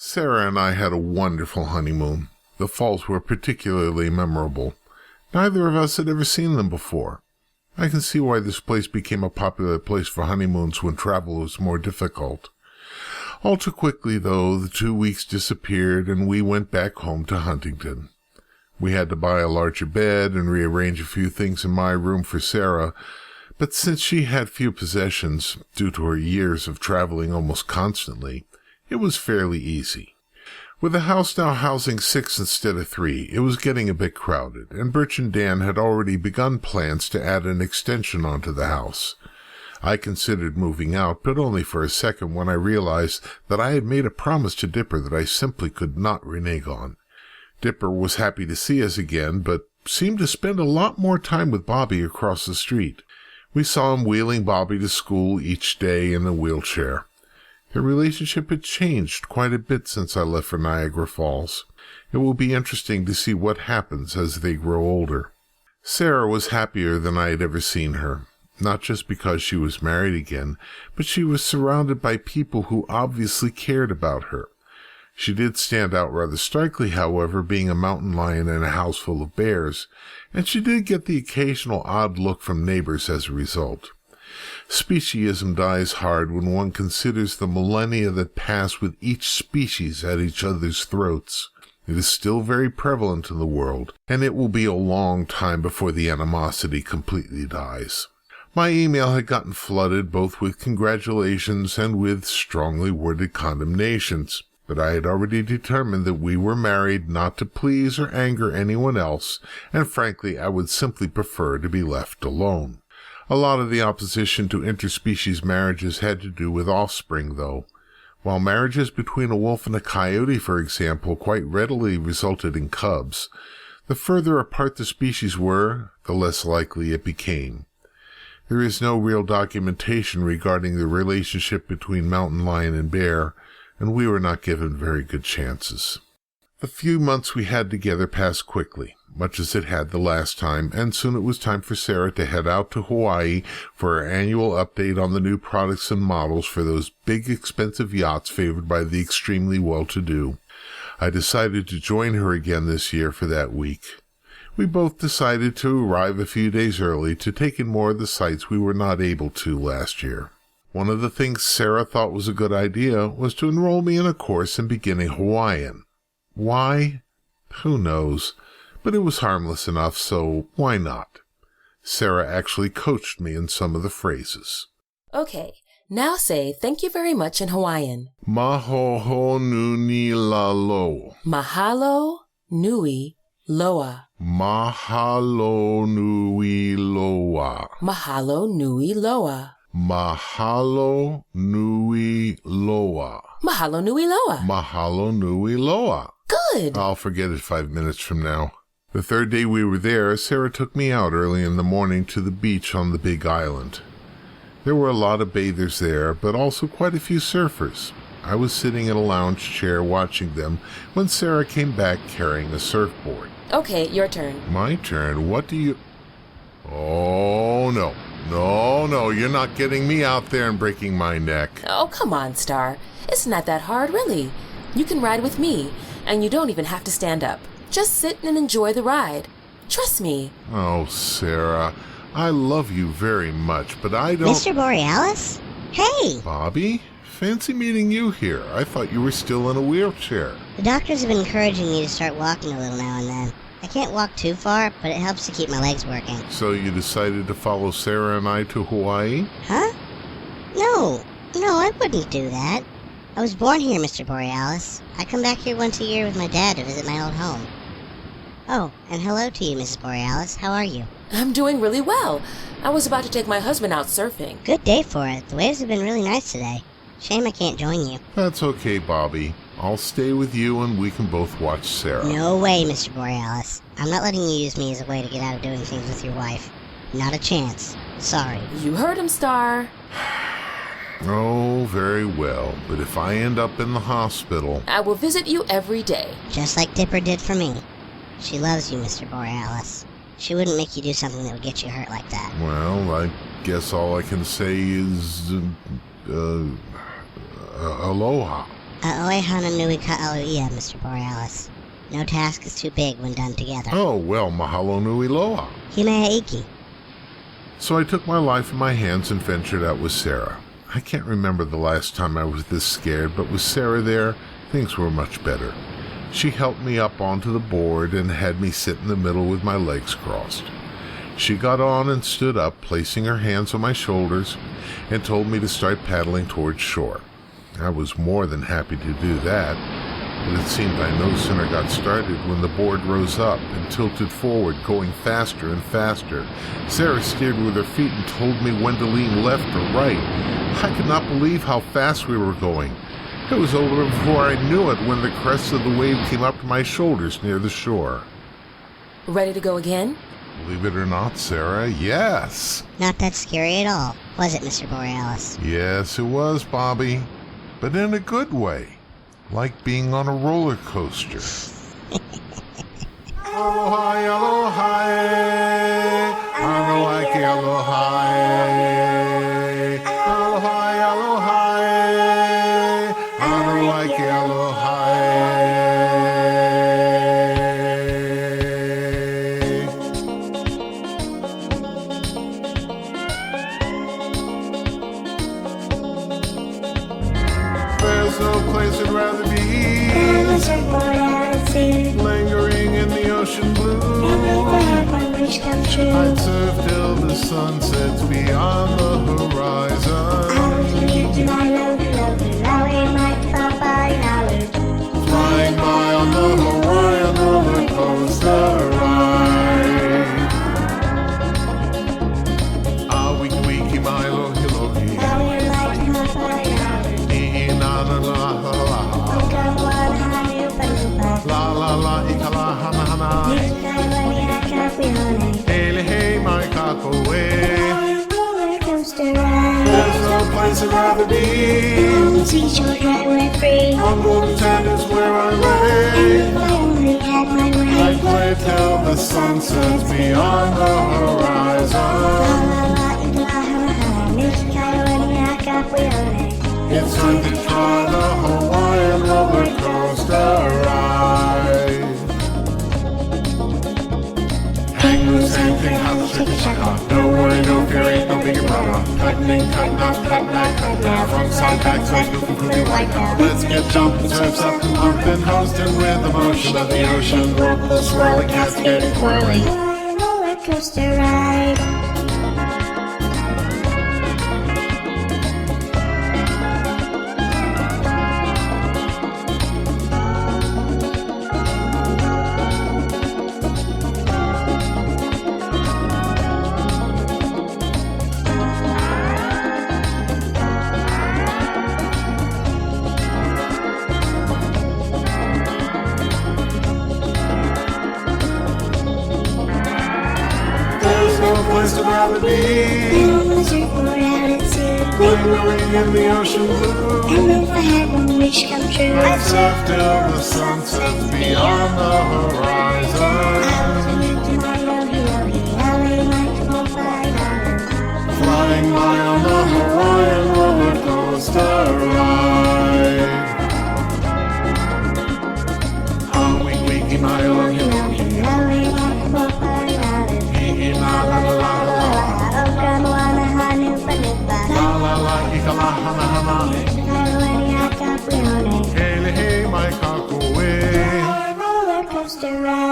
Sarah and I had a wonderful honeymoon. The falls were particularly memorable. Neither of us had ever seen them before. I can see why this place became a popular place for honeymoons when travel was more difficult. All too quickly, though, the 2 weeks disappeared and we went back home to Huntington. We had to buy a larger bed and rearrange a few things in my room for Sarah, but since she had few possessions, due to her years of traveling almost constantly, it was fairly easy. With the house now housing 6 instead of 3, it was getting a bit crowded, and Birch and Dan had already begun plans to add an extension onto the house. I considered moving out, but only for a second when I realized that I had made a promise to Dipper that I simply could not renege on. Dipper was happy to see us again, but seemed to spend a lot more time with Bobby across the street. We saw him wheeling Bobby to school each day in a wheelchair. Their relationship had changed quite a bit since I left for Niagara Falls. It will be interesting to see what happens as they grow older. Sarah was happier than I had ever seen her, not just because she was married again, but she was surrounded by people who obviously cared about her. She did stand out rather starkly, however, being a mountain lion in a house full of bears, and she did get the occasional odd look from neighbors as a result. Speciesism dies hard when one considers the millennia that pass with each species at each other's throats. It is still very prevalent in the world, and it will be a long time before the animosity completely dies. My email had gotten flooded both with congratulations and with strongly worded condemnations, but I had already determined that we were married not to please or anger anyone else, and frankly I would simply prefer to be left alone. A lot of the opposition to interspecies marriages had to do with offspring, though. While marriages between a wolf and a coyote, for example, quite readily resulted in cubs, the further apart the species were, the less likely it became. There is no real documentation regarding the relationship between mountain lion and bear, and we were not given very good chances. The few months we had together passed quickly, much as it had the last time, and soon it was time for Sarah to head out to Hawaii for her annual update on the new products and models for those big expensive yachts favored by the extremely well-to-do. I decided to join her again this year for that week. We both decided to arrive a few days early to take in more of the sights we were not able to last year. One of the things Sarah thought was a good idea was to enroll me in a course in beginning Hawaiian. Why? Who knows? But it was harmless enough, so why not? Sarah actually coached me in some of the phrases. Okay, now say thank you very much in Hawaiian. Mahoho nui lalo. Mahalo nui loa. Mahalo nui loa. Mahalo nui loa. Mahalo nui loa. Mahalo nui loa. Mahalo nui loa. Good. I'll forget it 5 minutes from now. The third day we were there, Sarah took me out early in the morning to the beach on the Big Island. There were a lot of bathers there, but also quite a few surfers. I was sitting in a lounge chair watching them when Sarah came back carrying a surfboard. Okay, your turn. My turn? What do you... Oh, no. No, you're not getting me out there and breaking my neck. Oh, come on, Star. It's not that hard, really. You can ride with me, and you don't even have to stand up. Just sit and enjoy the ride. Trust me. Oh, Sarah, I love you very much, but I don't... Mr. Borealis? Hey! Bobby? Fancy meeting you here. I thought you were still in a wheelchair. The doctors have been encouraging me to start walking a little now and then. I can't walk too far, but it helps to keep my legs working. So you decided to follow Sarah and I to Hawaii? Huh? No, I wouldn't do that. I was born here, Mr. Borealis. I come back here once a year with my dad to visit my old home. Oh, and hello to you, Mrs. Borealis. How are you? I'm doing really well. I was about to take my husband out surfing. Good day for it. The waves have been really nice today. Shame I can't join you. That's okay, Bobby. I'll stay with you and we can both watch Sarah. No way, Mr. Borealis. I'm not letting you use me as a way to get out of doing things with your wife. Not a chance. Sorry. You heard him, Star. Oh, very well. But if I end up in the hospital... I will visit you every day. Just like Dipper did for me. She loves you, Mr. Borealis. She wouldn't make you do something that would get you hurt like that. Well, I guess all I can say is... aloha. A'oi hana nui ka'aluia, Mr. Borealis. No task is too big when done together. Oh, well, mahalo nui loa. Himea iki. So I took my life in my hands and ventured out with Sarah. I can't remember the last time I was this scared, but with Sarah there, things were much better. She helped me up onto the board and had me sit in the middle with my legs crossed. She got on and stood up, placing her hands on my shoulders, and told me to start paddling towards shore. I was more than happy to do that, but it seemed I no sooner got started when the board rose up and tilted forward, going faster and faster. Sarah steered with her feet and told me when to lean left or right. I could not believe how fast we were going. It was over before I knew it when the crest of the wave came up to my shoulders near the shore. Ready to go again? Believe it or not, Sarah, yes. Not that scary at all, was it, Mr. Borealis? Yes, it was, Bobby. But in a good way. Like being on a roller coaster. Aloha, aloha, aloha, aloha, aloha, aloha, aloha. There's no place I'd rather be. Lingering in the ocean blue. I'd surf till the sun sets beyond the horizon. Flying by on the Hawaiian roller coaster ride. Ah, wiki wiki my lohi lohi. Na na la la la. La la la ikala hana hana. Hele hey my kakoe. There's no place I'd rather be. On the seashore that we're free. On golden sand is where I lay. If I only had my way. I'd play till the sun sets beyond the horizon. It's time to try the Hawaiian roller coaster ride. Hang loose, anything happens, shake it, shake off. No worry, no fear, ain't no bigger problem. Cutting in, cutting up, cutting back, cutting down. From side back, side, goofy, goofy, white now. Let's get jumping, surfs up and pumping, hosting with the motion of the ocean. Whirlpool swirling, cascading, twirling. Roller coaster ride. Place I'd rather be. On the surfboard out at sea. Lingering in the ocean blue. And if I had one wish come true, I'd surf till the sun sets beyond the horizon. Flying by on the Hawaiian roller coaster ride. Oh, wiki wiki my lohi lohi. La la la la ikala hana hana. Hele hey my kakoe. Roller coaster ride.